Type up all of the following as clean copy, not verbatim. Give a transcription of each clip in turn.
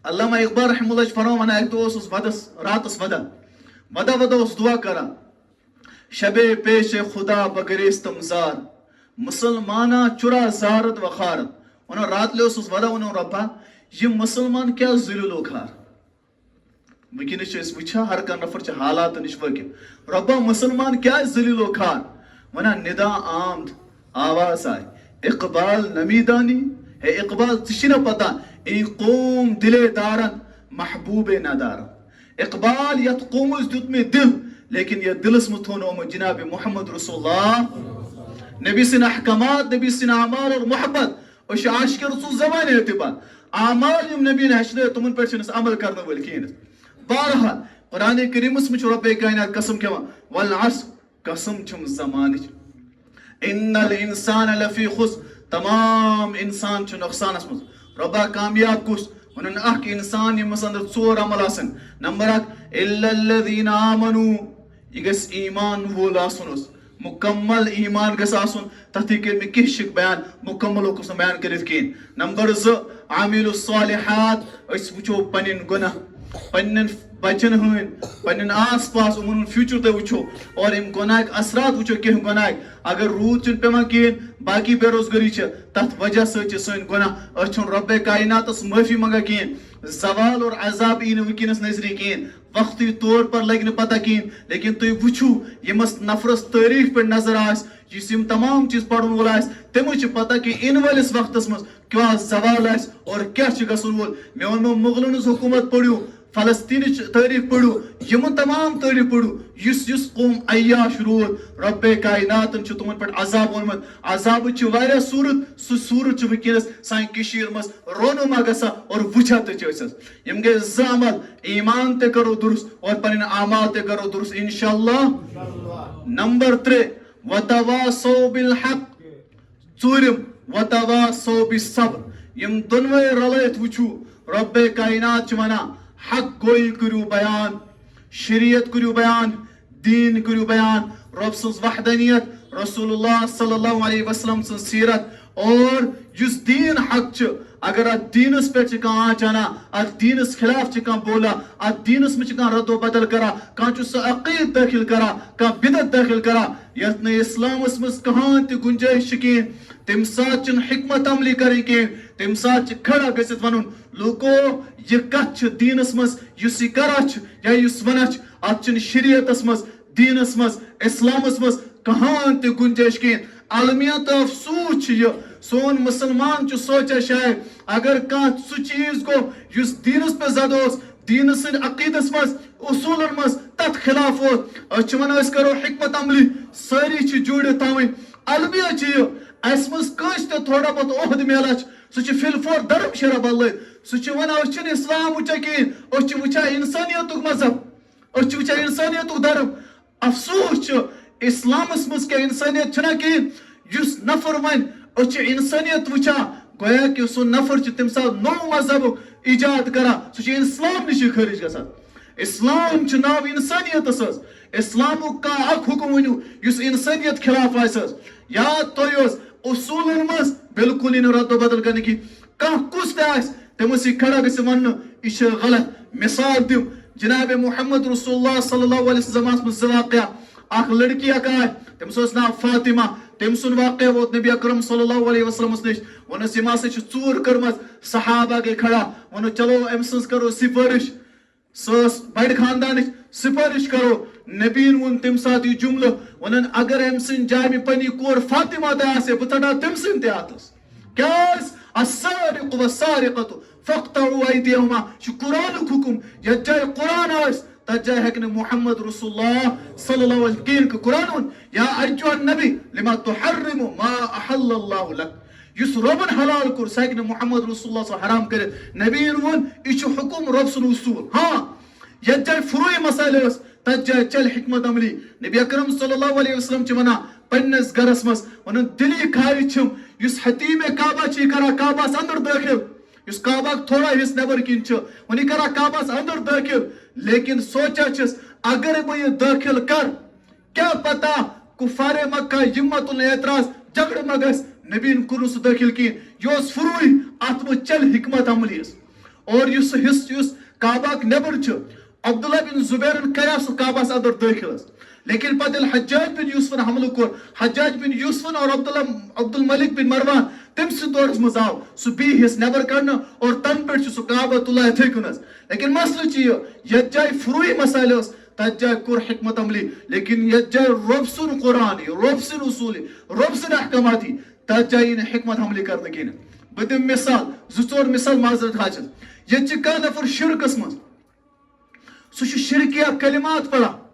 علامہ اقبال رحمہ اللہ فرمان ایک دو اس ودس راتس ودا اس دعا کرا شب پیش خدا بگریستم زار مسلمانہ چرا زارت و خارت انہوں رات لے اس ودا انہوں ربا یہ مسلمان کیا ذلیل و خار وکنس وچھا ہر کان نفر حالات نش واقف ربا مسلمان کیا ذلیل و خار ونا ندا آمد آواز آئے اقبال نمیدانی ہے اقبال تشنا پتا ای قوم دلے دارن محبوب ندارن اقبال یت قوم اس دیت میں دل لیکن یہ دل اس متھونو میں جناب محمد رسول اللہ نبی سن احکامات نبی سن اعمال اور محبت اور عاشق رسول زمان اعتبار اعمال یم نبی نے ہشدے تمن پر چھنس عمل کرنے ول کین بہرحال قرآن کریم اس میں رب کائنات قسم کھوا والعصر قسم چھم زمان ان الانسان لفی خسر تمام انسان چھ نقصان اس مز ربا کامیاب کس ونن اخ انسان یمس اندر ژور عمل آسن نمبر 1 الا الذين آمنوا یہ گس ایمان وول آسن مکمل ایمان گس آسن تتھی کر میں کہشک بیان مکمل کس بیان کرت کین نمبر 2 عامل الصالحات اس وچو پنن گناہ پنن بچن ہن پنن آس پاس امن فیوچر تے وچو اور ام گناہ اثرات وچو کہ گناہ اگر رود چن پیما کین باقی بے روزگاری چھ تت وجہ سے سن گناہ اچھن رب کائنات اس معافی منگا کین زوال اور عذاب این وکنس نظری کین وقتی طور پر لگن پتہ کین لیکن تو وچھو یمس نفرس تاریخ پر نظر آس جس یم تمام چیز پڑھن وول آس تمو چھ پتہ کہ ان والس وقتس مز کیا زوال آس اور کیا چھ گسن وول میں ونو مغلن حکومت پڑھیو فلسطین تاریخ پڑھو یمن تمام تاریخ پڑھو یس قوم عیاش رود رب کائنات چھ تمن پہ عذاب اونمت عذاب چھ واریاہ صورت سہ صورت چھ ونکس سان کشیر مز رونما گسا اور وچھا تہ چھ یم گے ز عمل ایمان تے کرو درست اور پنن اعمال تے کرو درست انشاءاللہ نمبر 3 وتواصوا بالحق ژورم وتواصوا بالصبر یم دونوے رلایت وچھو رب کائنات چھ ونان حق گوئی کرو بیان شریعت کرو بیان دین کرو بیان رب سنز وحدانیت رسول اللہ صلی اللہ علیہ وسلم سن سیرت اور جس دین حق چھ اگر ات دینس پہ چکان آچانا ات دینس خلاف چکان بولا ات دینس میں چکان رد و بدل کرا کان چو سا عقید داخل کرا کان بدت داخل کرا یتن اسلام اس مز کہاں تی گنجائش شکین تم ساتھ چن حکمت عملی کریں کہ تم ساتھ کھڑا گژھت ونن لوکو یہ کت چھ دینس مز یس یہ کرا چھ یا یس ونا چھ ات چن شریعتس مز دینس مز اسلامس مز کہاں تی گنجائش کین عالمیت افسوس چھ یہ سون مسلمان چھ سوچا شاید اگر کان سو چیز کو یس دینس پہ زد اس دینس سن عقیدس مز اصولن مز تت خلاف ہو اچھ ون اس کرو حکمت عملی ساری چھ جوڑ تاوین المیہ چھ اس مز کانس تے تھوڑا بہت عہد میلا سہ چھ فل فور درم شرح بل سہ چھ ونان اس چھ اسلام وچا کین اس چھ وچا انسانیت مذہب اس چھ وچا انسانیت درم افسوس چھ اسلامس مز کیا انسانیت چھنا کین یس نفر ون اس چھ انسانیت وچا گویا کہ سو نفر چھ تم ساتھ نو مذہب ایجاد کرا سہ چھ اسلام نش خارج گژھان اسلام چھ ناو انسانیت اس اسلام کا اک حکم ونیو یس انسانیت خلاف آس یاد تویوس اصولن مز بالکل ان رد و بدل کرنے کی کان کس تہ آس تمس یہ کھڑا گژھِ ون یہ غلط مثال دم جناب محمد رسول اللہ صلی اللہ علیہ وسلم مز واقعہ اخ لڑکی اک آئے تمس اوس ناو فاطمہ تم سن واقعہ ووت نبی اکرم صلی اللہ علیہ وسلم نش ونس یم ہسا چھ ژور کرمز صحابہ گئی کھڑا ون چلو ام سنز کرو سفارش سس بڑ خاندان سفارش کرو نبین ون تم سات یہ جملہ ونن اگر ام سن جائے میں پنی کور فاطمہ تہ آسے بہ ژٹا تم سن تہ آتس کیاز السارق والسارقۃ فاقطعوا ایدیہما چھ قرآن حکم یت جائے قرآن آس تت جائے ہیکن محمد رسول اللہ صلی اللہ علیہ وسلم کہ قرآن یا ایھا النبی لما تحرم ما احل اللہ لک یس ربن حلال کور سہ ہیکن محمد رسول اللہ صلی حرام کرت نبین ون یہ چھ حکم رب سن اصول ہاں یت جائے فروعی مسائل اس تت جائے چل حکمت عملی نبی اکرم صلی اللہ علیہ وسلم چھ ونان پنس گرس مز ون دلی خواہش چھم یس حتیم کعبہ چھ کرا کعبہ اندر داخل اس کعبہ تھوڑا حص نبر کن ون کرا کعبہ اندر داخل لیکن سوچا چھس اگر بہ یہ داخل کر کیا پتہ کفار مکہ یمت الاعتراض جھگڑ ما گژھِ نبین کورن سہ داخل کہین یہ فروعی ات مز چل حکمت عملی اور یُس سُہ حصہٕ یُس کعباک نیبر چھُ عبداللہ بن زبیرن کریو سُہ کعبس اندر دٲخل لیکن پتہٕ ییٚلہِ حجاج بن یوسفن حملہٕ کوٚر حجاج بن یوسفن اور عبدالملک بن مروان تٔمۍ سٕنٛدِ دورس منٛز آو سُہ بیٚیہِ حصہٕ نیبر کڑنہٕ اور تنہٕ پٮ۪ٹھ چھُ سُہ کعبۃ اللہ یِتھٕے کٔنۍ حظ لیکن مسلہٕ چھُ یہِ یتھ جایہِ فروٗعی مسایل ٲس تتھ جایہِ کوٚر حکمت عملی لیکن یتھ جایہِ رۄب سُنٛد قرآن یی رۄب سٕنٛدۍ اصوٗل یی رۄب سٕنٛدۍ احکامات یی تتھ جایہِ یی نہٕ حکمت عملی کرنہٕ کِہیٖنۍ بہٕ دِمہٕ مثال 2-4 مثال معذرت حاجت ییٚتہِ چھِ کانٛہہ نفر شرکس منٛز سُہ چھُ شرکیہ کلمات پران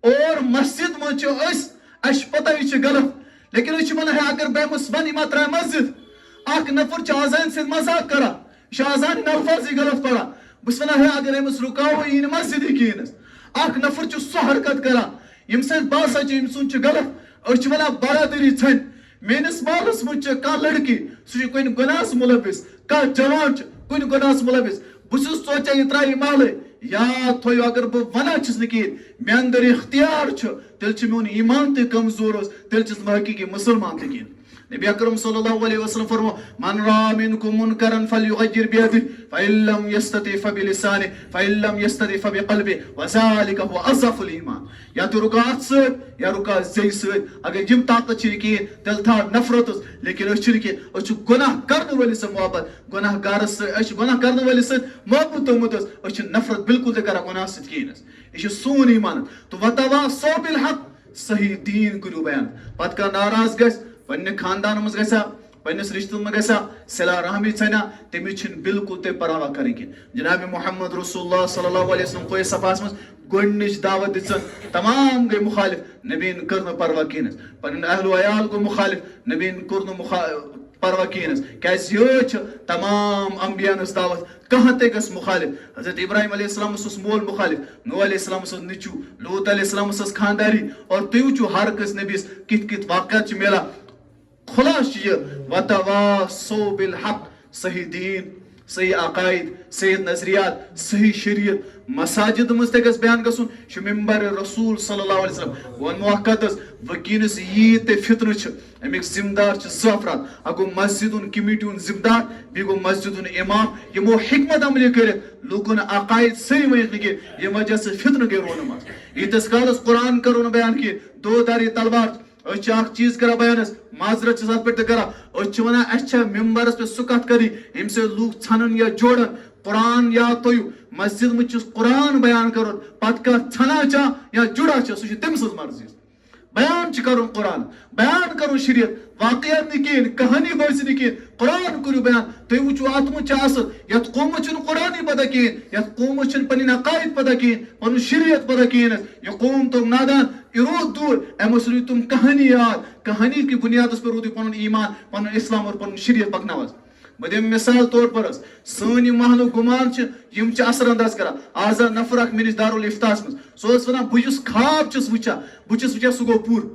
اور مسجد منٛز چھِ اَسہِ چھِ پتہ یہِ چھِ غلط لیکن أسۍ چھِ ونان ہے اگر بہٕ أمِس وَنہٕ یہِ ما ترٛایہِ مسجد اکھ نفر چھُ آزانہِ سۭتۍ مزاق کران یہِ چھُ آزانہِ ہٕنٛدۍ الفاظٕے غلط پران بہٕ چھُس ونان ہے اگر أمِس رُکاوو یی نہٕ مسجدٕے کِہیٖنۍ حظ اکھ نفر چھُ سۄ حرکت کران ییٚمہِ سۭتۍ باسان چھُ أمۍ سُنٛد چھُ غلط أسۍ چھِ ونان برادری ژھنہِ میٲنِس محلس منٛز چھِ کانٛہہ لڑکی سُہ چھُ کُنہِ گۄناہس مُلوِث کانٛہہ جوان چھُ کُنہِ گۄناہس مُلوِث بہٕ چھُس سونچان یہِ ترٛایہِ محلے یاد تھٲیِو اگر بہٕ ونان چھُس نہٕ کِہیٖنۍ مےٚ اندر اختیار چھُ تیٚلہِ چھُ میون ایمان تہِ کمزور حظ تیٚلہِ چھُس بہٕ حقیٖقی مُسلمان تہِ کِہیٖنۍ نبی اکرم صلی اللہ علیہ وسلم فرمو من رأى منكم منكرا فليغير بيده فإن لم يستطع فبلسانه فإن لم يستطع فبقلبه وذلك هو أضعف الإيمان یا تو رُکا اتھ سۭتۍ یا رُکا زیٚیہِ سۭتۍ اگر یِم طاقت چھِ کِہیٖنۍ تیٚلہِ تھاو نفرت حظ لیکن أسۍ چھِنہٕ کینٛہہ أسۍ چھِ گۄناہ کرن وٲلِس سۭتۍ محبت گۄناہ گارس سۭتۍ أسۍ چھِ گۄناہ کرن وٲلِس سۭتۍ محبت تھومُت حظ أسۍ چھِ نفرت بالکل تہِ کران گۄناہ سۭتۍ کِہیٖنۍ حظ یہِ چھُ سون ایمان تہٕ وتواصوا بالحق صحیح دیٖن کٔرِو بیان پتہٕ کانٛہہ ناراض گژھِ پننہِ خاندان منٛز گژھِ پننس رشتن منٛز گژھِ صلہ رحمی ژھنیا تٔمِس چھِنہٕ بالکل تہِ پرواہ کرٕنۍ کینٛہہ جناب محمد رسول اللہ صلی اللہ علیہ وسلم قویس صفحس منٛز گۄڈنِچ دعوت دِژن تمام گٔے مُخالف نبیٖن کٔر نہٕ پرواہ کِہیٖنۍ حظ پنٕنۍ اہل و عیال گوٚو مُخالف نبیٖن کوٚر نہٕ پرواہ کِہیٖنۍ حظ کیازِ یہِ چھِ تمام انبیاہن ہٕنٛز دعوت کانٛہہ تہِ گژھِ مُخالف حضرت ابراہیم علیہ السلامس اوس مول مُخالف نوح علیہ السلامس اوس نیٚچوٗ لوٗط علیہ السلامس ٲس خانداری اور تُہۍ وٕچھِو ہر کٲنٛسہِ نبیَس کِتھ کِتھ واقعات چھِ میلان خلاص چھُ یہِ وتواصوا بالحق صحیح دیٖن صحیح عقاید صحیح نظریات صحیح شریعت مساجد منٛز تہِ گژھِ بیان گژھُن یہِ چھُ ممبر رسول صلی اللہ علیہ وسلم وۄنۍ موقعت حظ وٕنکیٚنس ییٖتۍ تہِ فتنہٕ چھِ امیِکۍ ذمہٕ دار چھِ 2 افراد اکھ گوٚو مسجد ہُنٛد کمیٹی ہُنٛد ذمہٕ دار بیٚیہِ گوٚو مسجد ہُنٛد امام یِمو حکمت عملی کٔرِتھ لوٗکن عقاید صحیح ؤنِتھ نہٕ کینٛہہ ییٚمہِ وجہ سۭتۍ فتنہٕ گٔے رونماز ییٖتِس کالس قرآن کرو نہٕ بیان کینٛہہ دو داری تلوار أسۍ چھِ اکھ چیٖز کران بیان حظ معذرت چھِس اتھ پٮ۪ٹھ تہِ کران أسۍ چھِ ونان اسہِ چھا ممبرس پٮ۪ٹھ سُہ کتھ کرٕنۍ ییٚمہِ سۭتۍ لوٗکھ ژھنن یا جوڑن قرآن یاد تھٲیِو مسجد منٛز چھُس قرآن بیان کرُن پتہٕ کانٛہہ ژھنان چھا یا جُڑان چھا سُہ چھِ تٔمۍ سٕنٛز مرضی بیان چھُ کرُن قرآن بیان کرُن شریعت واقعات نہٕ کِہیٖنۍ کہانی بٲزِ نہٕ کِہیٖنۍ قرآن کٔرِو بیان تُہۍ وٕچھِو اتھ منٛز چھِ اصل یتھ قومس چھُنہٕ قرآنٕے پتہ کِہیٖنۍ یتھ قومس چھِنہٕ پنٕنۍ عقاید پتہ کِہیٖنۍ پنُن شریعت پتہ کِہیٖنۍ حظ یہِ قوم توٚگ نادان یہِ روٗد دوٗر أمِس روٗدۍ تِم کہانی یاد کہانی کہِ بُنیادس پٮ۪ٹھ روٗد یہِ پنُن ایمان پنُن اسلام اور پنُن شریعت پکناوان بہٕ دِمہٕ مثال طور پر حظ سٲنۍ یِم محلُک گُمان چھِ یِم چھِ اثر انداز کران آز آو نفر اکھ مےٚ نِش دارالفتاہس منٛز سُہ اوس ونان بہٕ یُس خواب چھُس وٕچھان سُہ گوٚو پوٗرٕ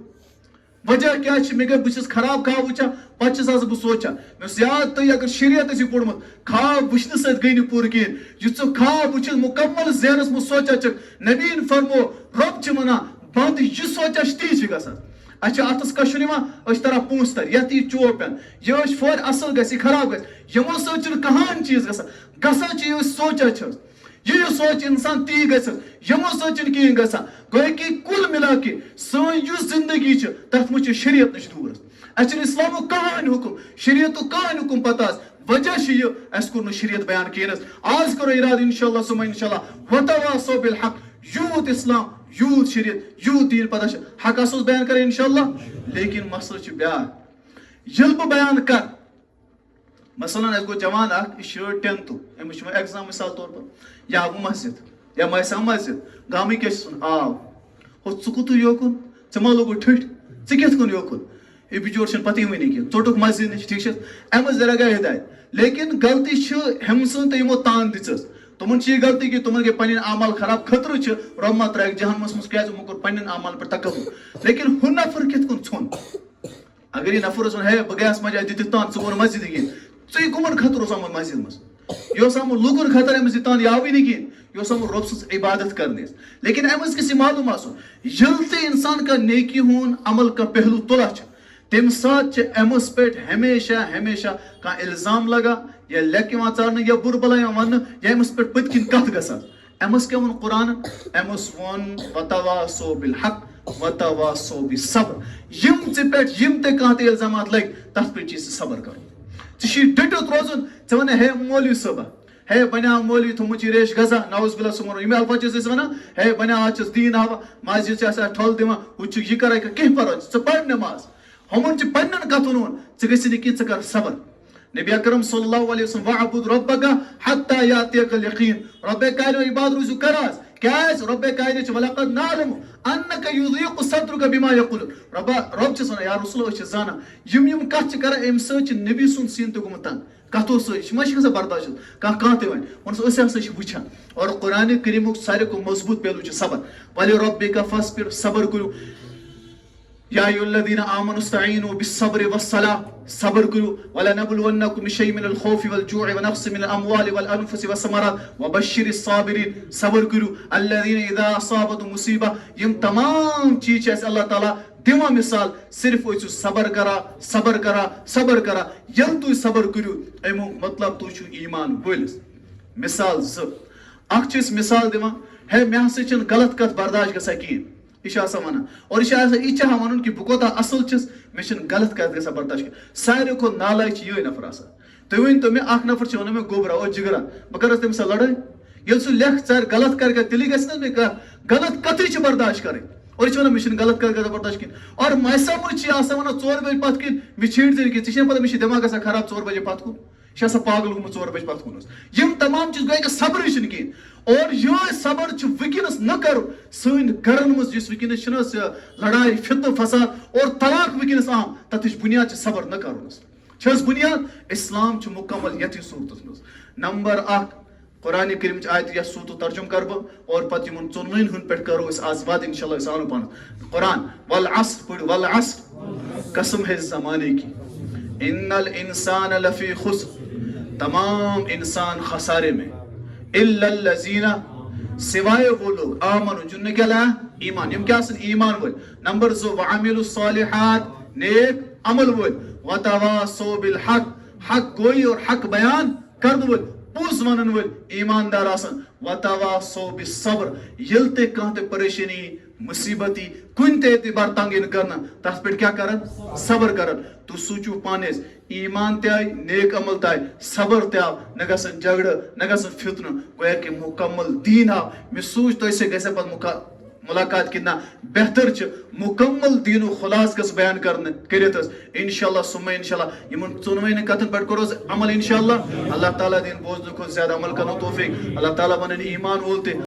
وجہ کیٛاہ چھِ مےٚ گٔے بہٕ چھُس خراب خواب وٕچھان پتہٕ چھُس بہٕ سونچان مےٚ اوس یاد تُہۍ اگر شریعت ٲسِو پوٚرمُت خواب وٕچھنہٕ سۭتۍ گٔے نہٕ پوٗرٕ کِہیٖنۍ یہِ ژٕ خواب وٕچھِتھ مُکمل ذہنس منٛز سونچان چھکھ نبیٖن فرمو رۄب چھِ ونان بنٛد یہِ سونچان چھِ تی چھِ گژھان اَسہِ چھِ اتھس کشُن یِوان أسۍ چھِ تران پونٛسہٕ تر یتھ یی چوب پٮ۪ن یہِ أسۍ فورِ اصل گژھِ یہِ خراب گژھِ یِمو سۭتۍ چھُنہٕ کٕہٲنۍ چیٖز گژھان چھِ یہِ أسۍ سونچان چھِ یہِ سونچہِ انسان تی گژھِ یِمو سۭتۍ چھُنہٕ کِہیٖنۍ گژھان گوٚو کہِ کُل مِلا کہِ سٲنۍ یُس زندگی چھِ تتھ منٛز چھِ شریعت نِش دوٗر اسہِ چھُنہٕ اسلامُک کٕہٲنۍ حُکم شریعتُک کٕہٲنۍ حُکم پتہ حظ وجہ چھُ یہِ اسہِ کوٚر نہٕ شریعت بیان کِہیٖنۍ حظ آز کرو ارادٕ انشاء اللہ سُمہ انشاء اللہ وتواصوا بالحق یوٗت اسلام یوٗت شریعت یوٗت دیٖن پتہ چھِ حق اوس بیان کران انشاء اللہ لیکن مسلہٕ چھُ بیاکھ ییٚلہِ بہٕ بیان کرٕ مثلاً اَسہِ گوٚو جوان اکھ یہِ چھُ 10th أمِس چھُ وۄنۍ ایٚگزام مثال طور پر یا آو مسجد یا باسیٚو مسجد گامٕکۍ کیٛاہ چھِس ونان آو ہُہ ژٕ کوٚتُے یوکُن ژےٚ ما لوگُتھ ٹھٕٹھ ژٕ کِتھ کٔنۍ یوکُن یہِ بِچور چھُنہٕ پتہٕ وٕنی کینٛہہ ژوٚٹُکھ مسجد نِش ٹھیٖک چھِ اَمہِ منٛز لگا ہدایت لیکن غلطی چھِ ہُمہِ سٕنٛز تہٕ یِمو تان دِژٕس تِمن چھِ یہِ غلطی کہِ تِمن گٔے پنٕنۍ اعمال خراب خطرٕ چھِ رۄب ما ترٛایکھ جہنمس منٛز کیازِ یِمو کوٚر پننٮ۪ن اعمالن پٮ۪ٹھ تکبر لیکن ہُہ نفر کِتھ کٔنۍ ژھوٚن اگر یہِ نفر اوس ونان ہے بہٕ گٔیس مجا دِتِتھ تان ژٕ گوٚو مسجدٕے کِہیٖنۍ ژٕے کٕمن خٲطرٕ اوس آمُت مسجد منٛز یہِ اوس آمُت لوٗکن خٲطرٕ أمِس یہِ تان یہِ آوٕے نہٕ کِہیٖنۍ یہِ اوس آمُت رۄب سٕنٛز عبادت کرنہِ لیکن اَمہِ منٛز گژھِ یہِ معلوٗم آسُن ییٚلہِ تہِ انسان کانٛہہ نیکی ہُنٛد عمل کانٛہہ پہلوٗ تُلان چھُ تم سات امس پہ ہمیشہ ہمیشہ کھانا الزام لگا یا لیک ژارنے یا بر بلا ون یا امس پہ پت کن کت گژھان امس کیا ون قرآن امس ون وتواصوا بالحق وتواصوا بالصبر یم ژے پہ یم تے کانٛہہ تہِ الزامات لگ تتھ پہ چھ صبر کرُن ژےٚ ڈٹِتھ روزُن ژےٚ ون ہے مولوی صٲبہ ہے بنیو مولوی تھوٚمُت چھُ ریش غزا نعوذ باللہ سُمر یِم الفاظ چھِ أسۍ ونان ہے بنیو آز چھُس دیٖن ہاوان مسجد چھِ آسان ٹھۄل دِوان ہُہ چھُ یہِ کران کینٛہہ پرواے ژٕ پر نٮ۪ماز ہُمن چھُ پننٮ۪ن کتھن ون ژٕ گژھِ نہٕ کینٛہہ ژٕ کر صبر نبی اکرم صلی اللہ علیہ وسلم وعبد ربک حتی یاتیک الیقین رب کایلو عباد روزو کراز کیاز رب کایلو چھ ولقد نعلم انک یضیق صدرک بما یقول رب چھس ونان یا رسول اللہ چھِ زانان یم کتھ چھِ کران امہِ سۭتۍ چھِ نبی سُنٛد سیٖن تہِ گوٚمُت تنگ کتھو سۭتۍ ما چھِ گژھان برداشت کانٛہہ تہِ وَنہِ ووٚنُس أسۍ ہسا چھِ وٕچھان اور قرآنِ کریٖمُک ساروی کھۄتہٕ مضبوٗط پہلوٗ چھُ صبر ولربک فاصبر صبر کٔرِو یا ایھا الذین آمنوا استعینوا بالصبر والصلاۃ صبر کرو ولنبلونکم بشیء من الخوف والجوع ونقص من الاموال والانفس والثمرات وبشر الصابرین صبر کرو الذین اذا اصابتهم مصیبہ یم تمام چیز چھِ اَسہِ اللہ تعالیٰ دِوان مثال صرف ٲسِو صبر کران صبر کران صبر کران ییٚلہِ تُہۍ صبر کٔرِو امیُک مطلب تُہۍ چھِو ایمان وٲلِس مثال زٕ اکھ چھِ أسۍ مثال دِوان ہے مےٚ ہسا چھِنہٕ غلط کتھ برداشت گژھان کِہیٖنۍ یہ چھُ آسان ونان اور یہ آسان یہ چاہان ونُن کہ بہٕ کوتاہ اصل چھُس مےٚ چھِنہٕ غلط کتھ گژھان برداشت کینٛہہ ساروی کھۄتہٕ نالایق چھُ یِہوٚے نفر آسان تُہۍ ؤنۍتو مےٚ اکھ نفر چھُ ونان مےٚ گوبرا او جگرا بہٕ کرٕ تٔمِس سۭتۍ لڑٲے ییٚلہِ سُہ لیکھ ژارِ غلط کرِ تیٚلی گژھِ نہ مےٚ غلط کتھٕے چھِ برداشت کرٕنۍ اور یہ چھُ ونان مےٚ چھِنہٕ غلط کتھ گژھان برداشت کینٛہہ اور مایسا مجھ چھِ آسان ونان 4 بجے پتھ کِنۍ مےٚ چھیڑ ژٕ کینٛہہ ژےٚ چھےٚ پتہ مےٚ چھُ دٮ۪ماغ گژھان خراب 4 بجے پتھ کُن یہ چھُ آسان پاگل گوٚمُت 4 بجے پتھ کُن یم تمام چیز گوٚو صبرٕے چھُنہٕ کِہیٖنۍ اور یہ صبر چھُ وٕنکیٚنس نہ کرُن سٲنۍ گرن منٛز یُس وٕنکیٚنس چھُنہ حظ لڑایہِ فتنہٕ فساد اور طلاق وٕنکیٚنس عام تتھ بنیاد چھِ صبر نہ کرُن چھِ حظ بنیاد اسلام چھُ مکمل یتھی صوٗرتس منٛز نمبر 1 قرآن کریٖمٕچ آیت یتھ صوٗرتُک ترجُمہٕ کرٕ بہٕ اور پتہٕ یِمن ژۄنوٕنی ہُنٛد پٮ۪ٹھ کرو أسۍ آز وعدٕ انشاءاللہ أسۍ آنو پانس قرآن والعصر پٔرِو والعصر قسم ہے زمانے کی ان الانسان لفی خسر تمام انسان خسارے میں الا الذین سوائے وہ لوگ آمنوا جن نے کیا لایا ایمان یم کیا آسن ایمان ول نمبر 2 وعملوا الصالحات نیک عمل ول وتواصوا بالحق حق گوئی اور حق بیان کرن ول پوز ونن ول ایماندار آسن وتواصوا بالصبر یل تے کانٛہہ تہِ پریشانی مصیبتی کُنہِ تہِ اعتبار تنگ یِن کرنہٕ تتھ پٮ۪ٹھ کیٛاہ کرن صبر کرن تُہۍ سوٗنٛچِو پانس ایمان تہِ آیہِ نیک عمل تہِ آیہِ صبر تہِ آو نہ گژھن جگڑٕ نہ گژھن فتنہٕ گویا کہ مکمل دیٖن آو مےٚ سوٗنٛچ تۄہہِ سۭتۍ گژھِ پتہٕ ملاقات کِنہٕ نہ بہتر چھُ مکمل دیٖنُک خلاص گژھِ بیان کرنہٕ کٔرِتھ حظ انشاءاللہ سُمہ انشاءاللہ یِمن ژۄنوٕنی کتھن پٮ۪ٹھ کرو اللہ تعالیٰ دِنۍ بوزنہٕ کھۄتہٕ زیادٕ عمل کرنُک توفیٖق اللہ تعالیٰ بنٲیِن ایمان وول تہِ